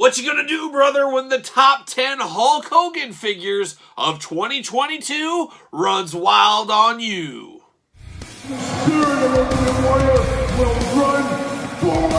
What you gonna do, brother, when the top 10 Hulk Hogan figures of 2022 runs wild on you? The spirit of Ultimate Warrior will run forever!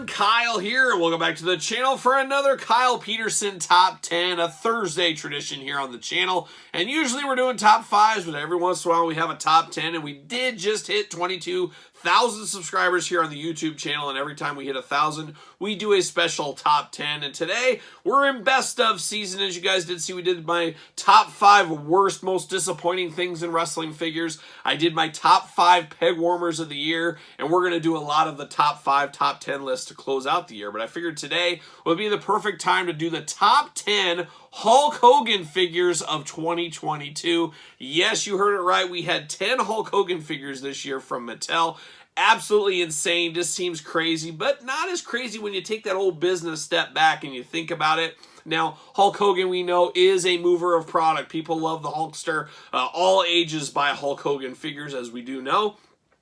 Kyle here, and welcome back to the channel for another Kyle Peterson Top 10, a Thursday tradition here on the channel. And usually we're doing top 5s, but every once in a while we have a top 10, and we did just hit 22,000 subscribers here on the YouTube channel, and every time we hit 1,000, we do a special top 10. And today, we're in best of season. As you guys did see, we did my top 5 worst, most disappointing things in wrestling figures. I did my top 5 peg warmers of the year, and we're going to do a lot of the top 5, top 10 lists to close out the year. But I figured today would be the perfect time to do the top 10 Hulk Hogan figures of 2022. Yes, you heard it right. We had 10 Hulk Hogan figures this year from Mattel. Absolutely insane. Just seems crazy, but not as crazy when you take that old business step back and you think about it. Now, Hulk Hogan, we know, is a mover of product. People love the Hulkster. All ages buy Hulk Hogan figures, as we do know.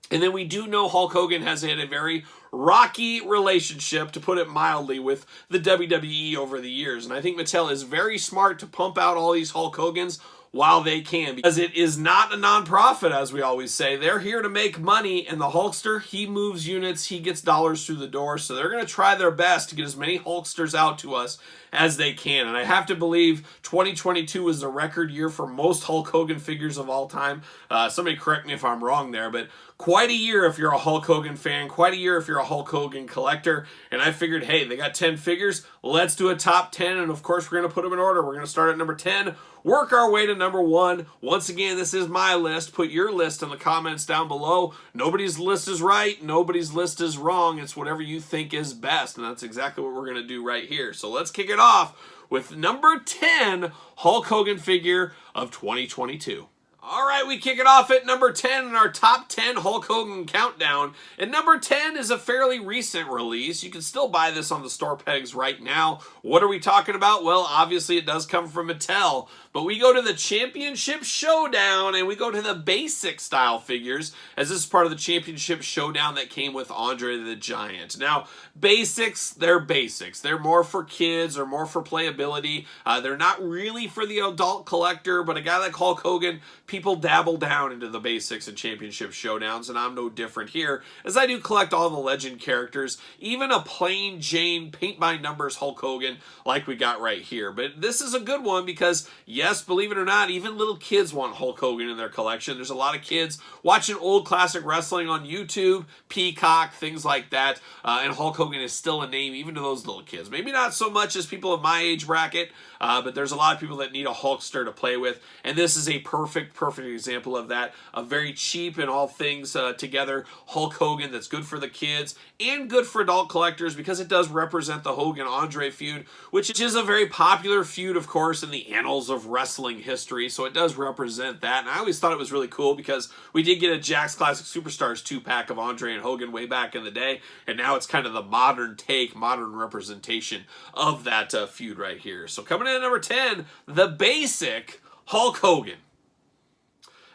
And then we do know Hulk Hogan has had a very rocky relationship, to put it mildly, with the WWE over the years. And I think Mattel is very smart to pump out all these Hulk Hogans while they can, because it is not a non-profit, as we always say. They're here to make money, and the Hulkster, he moves units, he gets dollars through the door, so they're going to try their best to get as many Hulksters out to us as they can. And I have to believe 2022 is the record year for most Hulk Hogan figures of all time. Somebody correct me if I'm wrong there, but quite a year if you're a Hulk Hogan fan, quite a year if you're a Hulk Hogan collector. And I figured, hey, they got 10 figures, let's do a top 10, and of course we're going to put them in order. We're going to start at number 10, work our way to number 1. Once again, this is my list. Put your list in the comments down below. Nobody's list is right, nobody's list is wrong. It's whatever you think is best, and that's exactly what we're going to do right here. So let's kick it off with number 10 Hulk Hogan figure of 2022. All right, we kick it off at number 10 in our top 10 Hulk Hogan countdown. And number 10 is a fairly recent release. You can still buy this on the store pegs right now. What are we talking about? Well, obviously it does come from Mattel. But we go to the Championship Showdown, and we go to the basic style figures, as this is part of the Championship Showdown that came with Andre the Giant. Now, basics, they're basics. They're more for kids or more for playability. They're not really for the adult collector, but a guy like Hulk Hogan, people dabble down into the basics and Championship Showdowns, and I'm no different here, as I do collect all the legend characters, even a plain Jane paint-by-numbers Hulk Hogan like we got right here. But this is a good one because, yes, believe it or not, even little kids want Hulk Hogan in their collection. There's a lot of kids watching old classic wrestling on YouTube, Peacock, things like that, and Hulk Hogan is still a name even to those little kids. Maybe not so much as people of my age bracket, but there's a lot of people that need a Hulkster to play with, and this is a perfect example of that. A very cheap and all things together Hulk Hogan that's good for the kids and good for adult collectors, because it does represent the Hogan-Andre feud, which is a very popular feud, of course, in the annals of wrestling history, so it does represent that. And I always thought it was really cool because we did get a Jakks Classic Superstars 2-pack of Andre and Hogan way back in the day, and now it's kind of the modern take, modern representation of that feud right here. So coming in at number 10, the basic Hulk Hogan.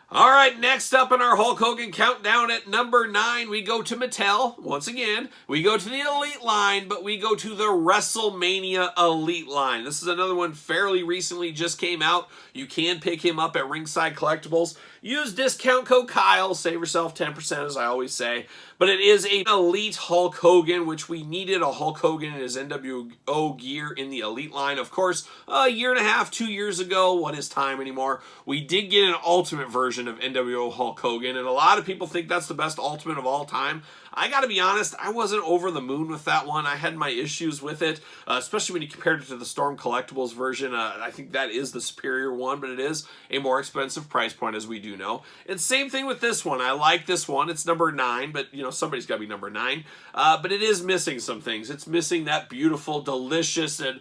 All right, next up in our Hulk Hogan countdown at number 9, we go to Mattel. Once again, we go to the Elite line, but we go to the WrestleMania Elite line. This is another one fairly recently just came out. You can pick him up at Ringside Collectibles. Use discount code Kyle, save yourself 10%, as I always say. But it is an Elite Hulk Hogan, which we needed a Hulk Hogan in his NWO gear in the Elite line. Of course, a year and a half, 2 years ago, what is time anymore, we did get an Ultimate version of NWO Hulk Hogan, and a lot of people think that's the best Ultimate of all time. I gotta be honest, I wasn't over the moon with that one. I had my issues with it, especially when you compared it to the Storm Collectibles version. I think that is the superior one, but it is a more expensive price point, as we do know. And same thing with this one. I like this one. It's number 9, but you know, somebody's gotta be number 9. But it is missing some things. It's missing that beautiful, delicious, and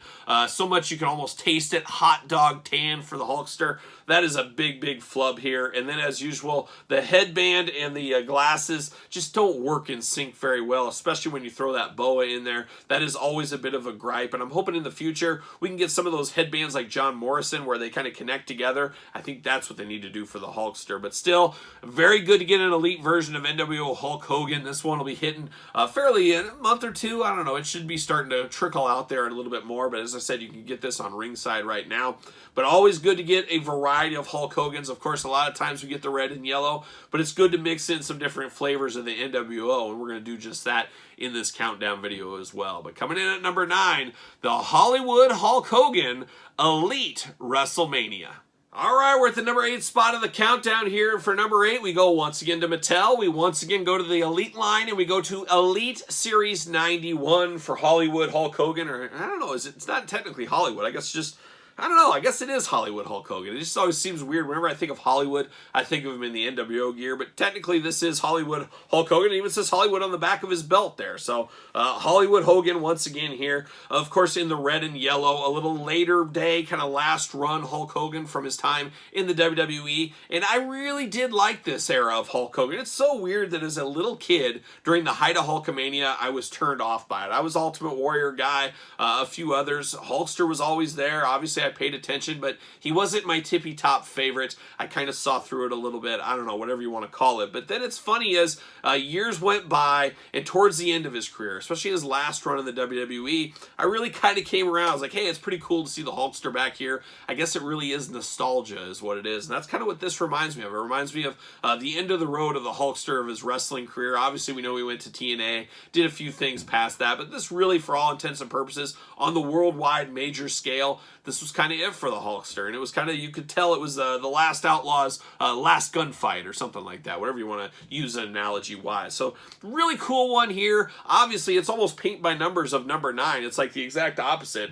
so much you can almost taste it, hot dog tan for the Hulkster. that is a big flub here. And then as usual, the headband and the glasses just don't work in sync very well, especially when you throw that boa in there. That is always a bit of a gripe, and I'm hoping in the future we can get some of those headbands like John Morrison where they kind of connect together. I think that's what they need to do for the Hulkster. But still, very good to get an Elite version of NWO Hulk Hogan. This one will be hitting fairly in a month or two. I don't know. It should be starting to trickle out there a little bit more. But as I said, you can get this on Ringside right now. But always good to get a variety of Hulk Hogans. Of course, a lot of times we get the red and yellow, but it's good to mix in some different flavors of the NWO, and we're going to do just that in this countdown video as well. But coming in at number 9, the Hollywood Hulk Hogan Elite WrestleMania. All right, we're at the number 8 spot of the countdown here. For number 8, we go once again to Mattel. We once again go to the Elite line, and we go to Elite Series 91 for Hollywood Hulk Hogan. Or, I don't know, it's not technically Hollywood. I guess just... I don't know. I guess it is Hollywood Hulk Hogan. It just always seems weird. Whenever I think of Hollywood, I think of him in the NWO gear. But technically, this is Hollywood Hulk Hogan. It even says Hollywood on the back of his belt there. So, Hollywood Hogan once again here. Of course, in the red and yellow. A little later day, kind of last run Hulk Hogan from his time in the WWE. And I really did like this era of Hulk Hogan. It's so weird that as a little kid, during the height of Hulkamania, I was turned off by it. I was Ultimate Warrior guy, a few others. Hulkster was always there. Obviously, I paid attention, but he wasn't my tippy top favorite. I kind of saw through it a little bit. I don't know, whatever you want to call it. But then it's funny as years went by, and towards the end of his career, especially his last run in the WWE, I really kind of came around. I was like, hey, it's pretty cool to see the Hulkster back here. I guess it really is nostalgia is what it is. And that's kind of what this reminds me of. It reminds me of the end of the road of the Hulkster of his wrestling career. Obviously, we know he went to TNA, did a few things past that, but this really, for all intents and purposes, on the worldwide major scale, this was kind of it for the Hulkster. And it was kind of, you could tell it was the Last Outlaws' last gunfight or something like that, whatever you want to use an analogy-wise. So, really cool one here. Obviously, it's almost paint by numbers of number 9. It's like the exact opposite.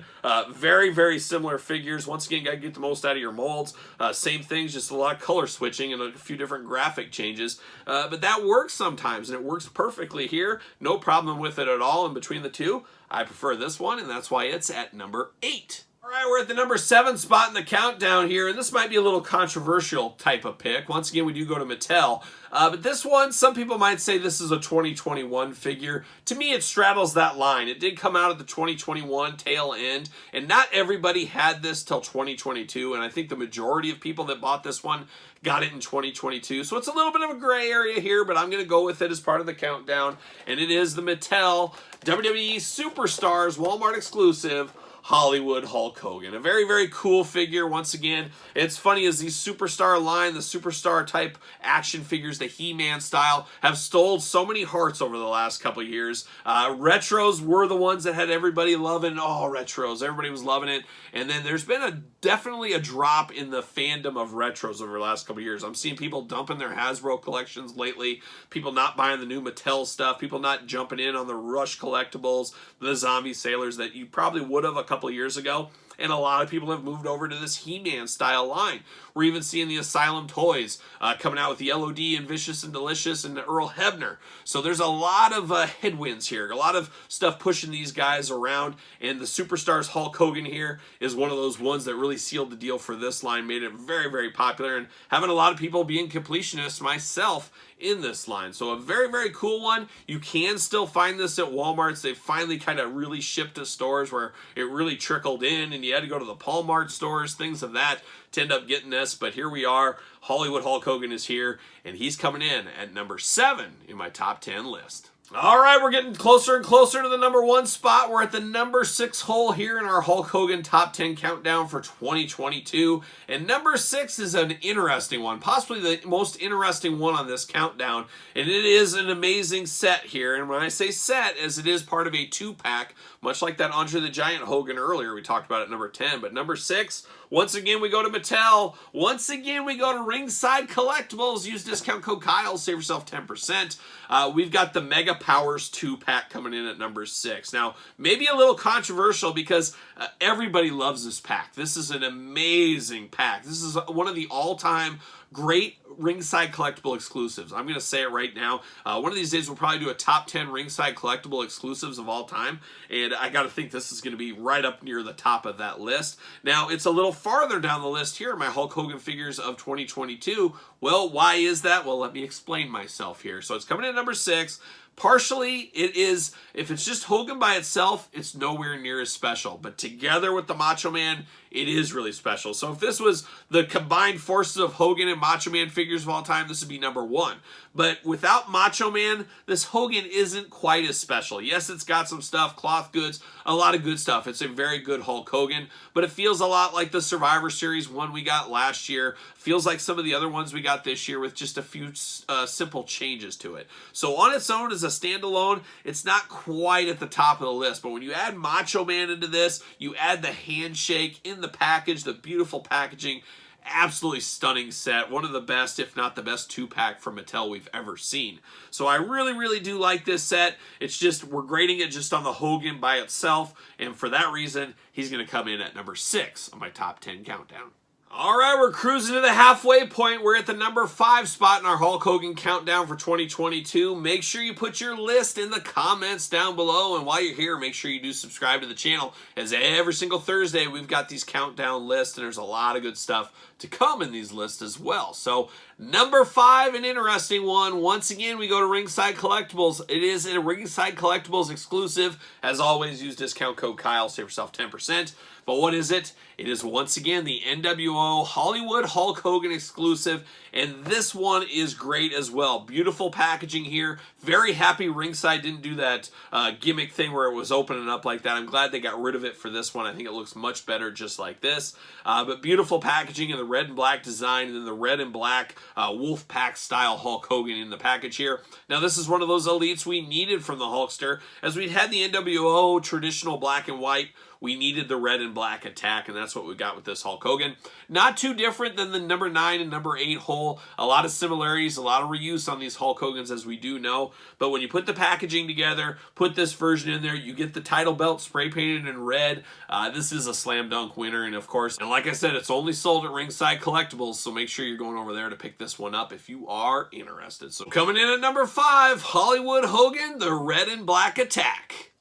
Very similar figures. Once again, got to get the most out of your molds. Same things, just a lot of color switching and a few different graphic changes. But that works sometimes, and it works perfectly here. No problem with it at all in between the two. I prefer this one, and that's why it's at number 8. All right, we're at the number 7 spot in the countdown here, and this might be a little controversial type of pick. Once again, we do go to Mattel. But this one, some people might say this is a 2021 figure. To me, it straddles that line. It did come out at the 2021 tail end, and not everybody had this till 2022, and I think the majority of people that bought this one got it in 2022. So it's a little bit of a gray area here, but I'm going to go with it as part of the countdown, and it is the Mattel WWE Superstars Walmart exclusive Hollywood Hulk Hogan. A very cool figure. Once again, it's funny as these superstar line, the superstar type action figures, the He-Man style, have stole so many hearts over the last couple years. Retros were the ones that had everybody loving, retros. Everybody was loving it. And then there's been definitely a drop in the fandom of retros over the last couple years. I'm seeing people dumping their Hasbro collections lately, people not buying the new Mattel stuff, people not jumping in on the Rush collectibles, the Zombie Sailors that you probably would have a couple years ago. And a lot of people have moved over to this He-Man style line. We're even seeing the Asylum toys coming out with the LOD and Vicious and Delicious and Earl Hebner. So there's a lot of headwinds here, a lot of stuff pushing these guys around. And the Superstars Hulk Hogan here is one of those ones that really sealed the deal for this line, made it very popular, and having a lot of people being completionists, myself, in this line. So a very cool one. You can still find this at Walmart's. They finally kind of really shipped to stores where it really trickled in, and you had to go to the Walmart stores, things of that, to end up getting this. But here we are. Hollywood Hulk Hogan is here, and he's coming in at number 7 in my top 10 list. All right, we're getting closer and closer to the number 1 spot. We're at the number 6 hole here in our Hulk Hogan top 10 countdown for 2022. And number 6 is an interesting one, possibly the most interesting one on this countdown. And it is an amazing set here. And when I say set, as it is part of a 2-pack, much like that Andre the Giant Hogan earlier, we talked about at number 10. But number 6, once again, we go to Mattel. Once again, we go to Ringside Collectibles. Use discount code Kyle, save yourself 10%. We've got the Mega Powers 2-pack coming in at number 6. Now, maybe a little controversial because everybody loves this pack. This is an amazing pack. This is one of the all-time great Ringside collectible exclusives. I'm going to say it right now. One of these days we'll probably do a top 10 Ringside collectible exclusives of all time, and I got to think this is going to be right up near the top of that list. Now, it's a little farther down the list here, my Hulk Hogan figures of 2022. Well, why is that? Well, let me explain myself here. So it's coming in at number 6. Partially, it is, if it's just Hogan by itself, it's nowhere near as special. But together with the Macho Man, it is really special. So if this was the combined forces of Hogan and Macho Man figures of all time, this would be number 1. But without Macho Man, this Hogan isn't quite as special. Yes, it's got some stuff, cloth goods, a lot of good stuff. It's a very good Hulk Hogan, but it feels a lot like the Survivor Series one we got last year. Feels like some of the other ones we got this year with just a few simple changes to it. So on its own, as a standalone, it's not quite at the top of the list. But when you add Macho Man into this, you add the handshake in the package, the beautiful packaging, absolutely stunning set. One of the best, if not the best, 2-pack from Mattel we've ever seen. So I really do like this set. It's just, we're grading it just on the Hogan by itself, and for that reason, he's going to come in at number 6 on my top 10 countdown. All right, we're cruising to the halfway point. We're at the number 5 spot in our Hulk Hogan countdown for 2022. Make sure you put your list in the comments down below. And while you're here, make sure you do subscribe to the channel, as every single Thursday we've got these countdown lists, and there's a lot of good stuff to come in these lists as well. So number 5, an interesting one. Once again, we go to Ringside Collectibles. It is a Ringside Collectibles exclusive. As always, use discount code Kyle, save yourself 10%. But what is it? It is once again the NWO Hollywood Hulk Hogan exclusive, and this one is great as well. Beautiful packaging here. Very happy Ringside didn't do that gimmick thing where it was opening up like that. I'm glad they got rid of it for this one. I think it looks much better just like this. But beautiful packaging in the red and black design, and then the red and black wolf pack style Hulk Hogan in the package here. Now this is one of those elites we needed from the Hulkster, as we'd had the NWO traditional black and white. We needed the red and black attack, and that's what we got with this Hulk Hogan. Not too different than the number 9 and number 8 hole. A lot of similarities, a lot of reuse on these Hulk Hogans, as we do know. But when you put the packaging together, put this version in there, you get the title belt spray painted in red. This is a slam dunk winner, and of course, and like I said, it's only sold at Ringside Collectibles, so make sure you're going over there to pick this one up if you are interested. So coming in at number 5, Hollywood Hogan, the red and black attack.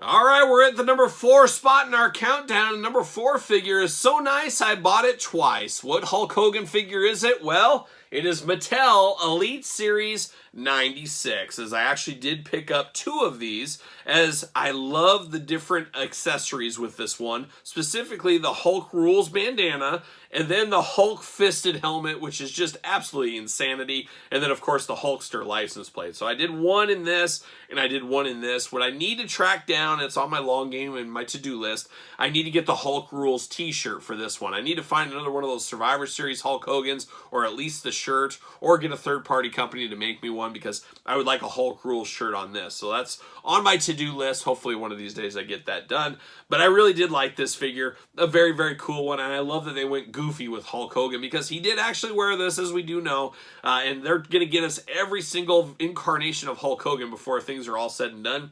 All right, we're at the number 4 spot in our countdown. Number 4 figure is so nice, I bought it twice. What Hulk Hogan figure is it? Well, it is Mattel Elite Series 96, as I actually did pick up 2 of these, as I love the different accessories with this one, specifically the Hulk Rules bandana, and then the Hulk fisted helmet, which is just absolutely insanity, and then of course the Hulkster license plate. So I did one in this, and I did one in this. What I need to track down, it's on my long game and my to-do list, I need to get the Hulk Rules t-shirt for this one. I need to find another one of those Survivor Series Hulk Hogans, or at least the shirt, or get a third-party company to make me one, because I would like a Hulk Rules shirt on this. So that's on my to-do list. Hopefully one of these days I get that done. But I really did like this figure. A very cool one, and I love that they went goofy with Hulk Hogan, because he did actually wear this, as we do know, and they're going to get us every single incarnation of Hulk Hogan before things are all said and done.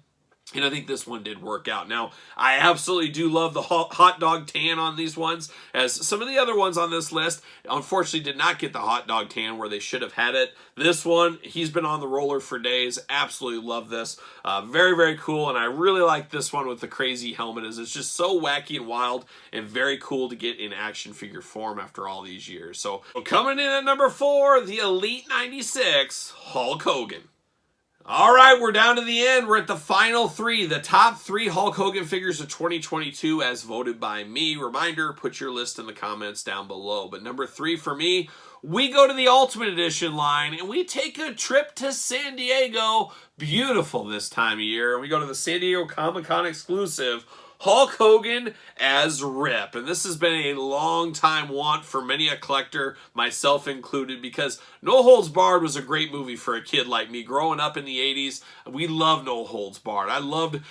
And I think this one did work out. Now, I absolutely do love the hot dog tan on these ones, as some of the other ones on this list, unfortunately, did not get the hot dog tan where they should have had it. This one, he's been on the roller for days. Absolutely love this. Very cool, and I really like this one with the crazy helmet, as it's just so wacky and wild, and very cool to get in action figure form after all these years. So coming in at number 4, the Elite 96, Hulk Hogan. All right, we're down to the end. We're at the final 3, the top 3 Hulk Hogan figures of 2022 as voted by me. Reminder, put your list in the comments down below. But number 3 for me, we go to the Ultimate Edition line, and we take a trip to San Diego. Beautiful this time of year. And we go to the San Diego Comic-Con exclusive, Hulk Hogan as Rip. And this has been a long time want for many a collector, myself included, because No Holds Barred was a great movie for a kid like me. Growing up in the 80s, we loved No Holds Barred. I loved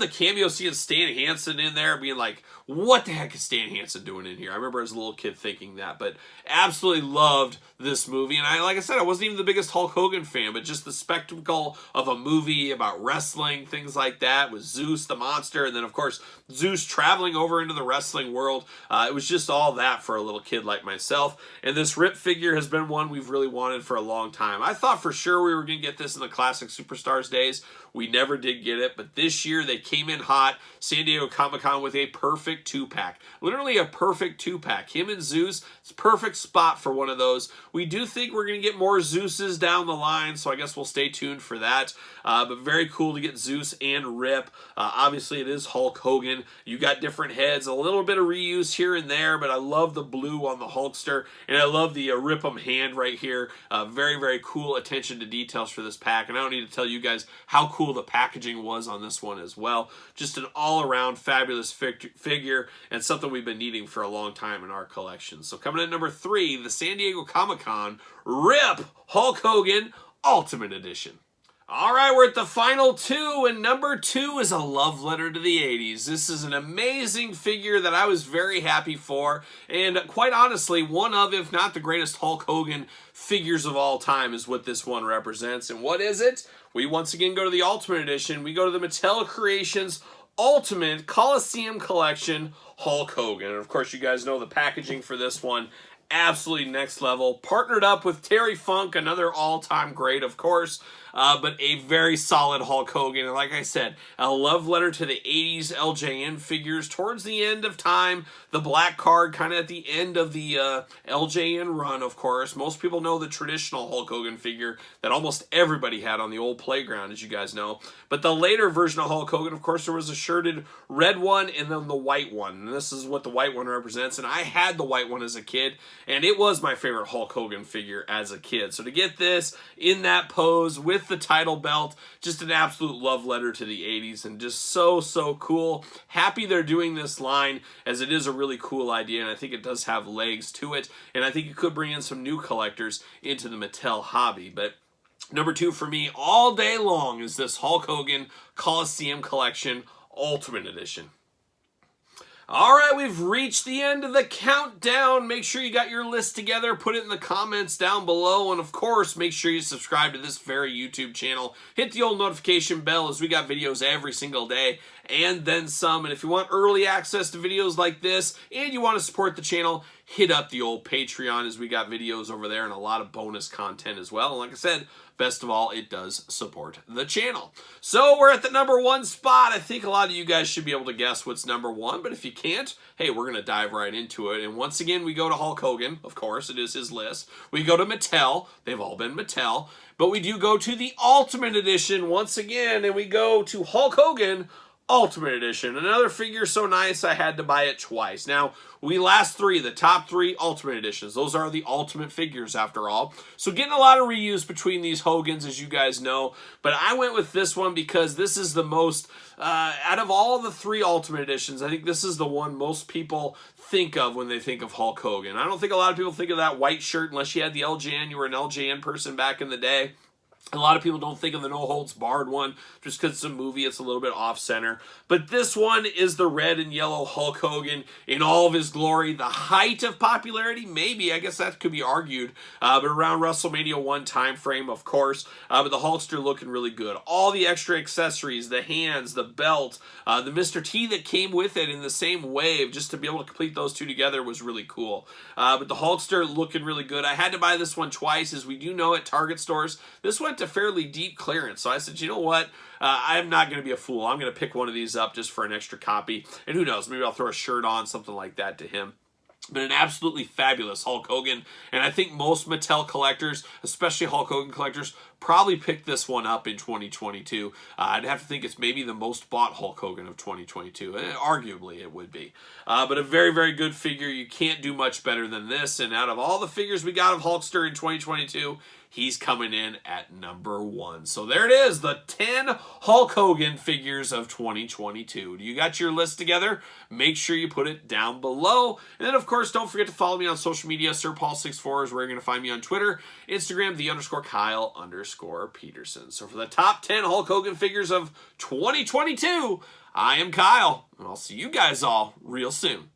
the cameo seeing Stan Hansen in there, being like, what the heck is Stan Hansen doing in here? I remember as a little kid thinking that, but absolutely loved this movie. And like I said, I wasn't even the biggest Hulk Hogan fan, but just the spectacle of a movie about wrestling, things like that, with Zeus the monster, and then of course Zeus traveling over into the wrestling world. It was just all that for a little kid like myself. And this Rip figure has been one we've really wanted for a long time. I thought for sure we were going to get this in the Classic Superstars days. We never did get it, but this year they came in hot. San Diego Comic-Con with a perfect 2-pack. Literally a perfect 2-pack. Him and Zeus, it's a perfect spot for one of those. We do think we're going to get more Zeuses down the line, so I guess we'll stay tuned for that. But very cool to get Zeus and Rip. Obviously, it is Hulk Hogan. You got different heads, a little bit of reuse here and there, but I love the blue on the Hulkster, and I love the Rip 'em hand right here. Very, very cool attention to details for this pack, and I don't need to tell you guys how cool the packaging was on this one as well. Just an all-around fabulous figure, and something we've been needing for a long time in our collection. So coming in number 3, the San Diego Comic-Con Rip Hulk Hogan Ultimate Edition. All right, we're at the final 2, and number 2 is a love letter to the 80s. This is an amazing figure that I was very happy for, and quite honestly, one of, if not the greatest Hulk Hogan figures of all time is what this one represents. And what is it? We once again go to the Ultimate Edition. We go to the Mattel Creations Ultimate Coliseum Collection Hulk Hogan. And of course, you guys know the packaging for this one. Absolutely next level. Partnered up with Terry Funk, another all-time great, of course, but a very solid Hulk Hogan. And like I said, a love letter to the 80s LJN figures towards the end of time. The black card kind of at the end of the LJN run, of course. Most people know the traditional Hulk Hogan figure that almost everybody had on the old playground, as you guys know. But the later version of Hulk Hogan, of course, there was a shirted red one and then the white one. And this is what the white one represents. And I had the white one as a kid, and it was my favorite Hulk Hogan figure as a kid. So to get this in that pose with the title belt, just an absolute love letter to the 80s, and just so, so cool. Happy they're doing this line, as it is a really cool idea, and I think it does have legs to it, and I think it could bring in some new collectors into the Mattel hobby. But number 2 for me all day long is this Hulk Hogan Coliseum Collection Ultimate Edition. All right, we've reached the end of the countdown. Make sure you got your list together. Put it in the comments down below. And of course, make sure you subscribe to this very YouTube channel. Hit the old notification bell, as we got videos every single day and then some. And if you want early access to videos like this and you want to support the channel, hit up the old Patreon, as we got videos over there and a lot of bonus content as well. And like I said, best of all, it does support the channel. So we're at the number 1 spot. I think a lot of you guys should be able to guess what's number 1, but if you can't, hey, we're going to dive right into it. And once again, we go to Hulk Hogan. Of course, it is his list. We go to Mattel. They've all been Mattel. But we do go to the Ultimate Edition once again, and we go to Hulk Hogan Ultimate Edition. Another figure so nice I had to buy it twice. Now, we last 3, the top 3 Ultimate Editions. Those are the ultimate figures after all. So getting a lot of reuse between these Hogans, as you guys know. But I went with this one because this is the most, out of all the 3 Ultimate Editions, I think this is the one most people think of when they think of Hulk Hogan. I don't think a lot of people think of that white shirt unless you had the LJN, you were an LJN person back in the day. A lot of people don't think of the No Holds Barred one just because it's a movie, it's a little bit off-center. But this one is the red and yellow Hulk Hogan in all of his glory. The height of popularity, maybe, I guess that could be argued, but around WrestleMania 1 time frame, of course. But the Hulkster looking really good. All the extra accessories, the hands, the belt, the Mr. T that came with it in the same wave, just to be able to complete those two together was really cool. But the Hulkster looking really good. I had to buy this one twice, as we do know at Target stores. This went to fairly deep clearance, so I said, you know what, I'm not going to be a fool. I'm going to pick one of these up just for an extra copy, and who knows, maybe I'll throw a shirt on, something like that to him. But an absolutely fabulous Hulk Hogan, and I think most Mattel collectors, especially Hulk Hogan collectors, probably picked this one up in 2022. I'd have to think it's maybe the most bought Hulk Hogan of 2022. Arguably, it would be. But a very, very good figure. You can't do much better than this, and out of all the figures we got of Hulkster in 2022, he's coming in at number 1. So there it is, the 10 Hulk Hogan figures of 2022. Do you got your list together? Make sure you put it down below. And then, of course, don't forget to follow me on social media. SirPaul64 is where you're going to find me on Twitter, Instagram, _Kyle_Peterson. So for the top 10 Hulk Hogan figures of 2022, I am Kyle, and I'll see you guys all real soon.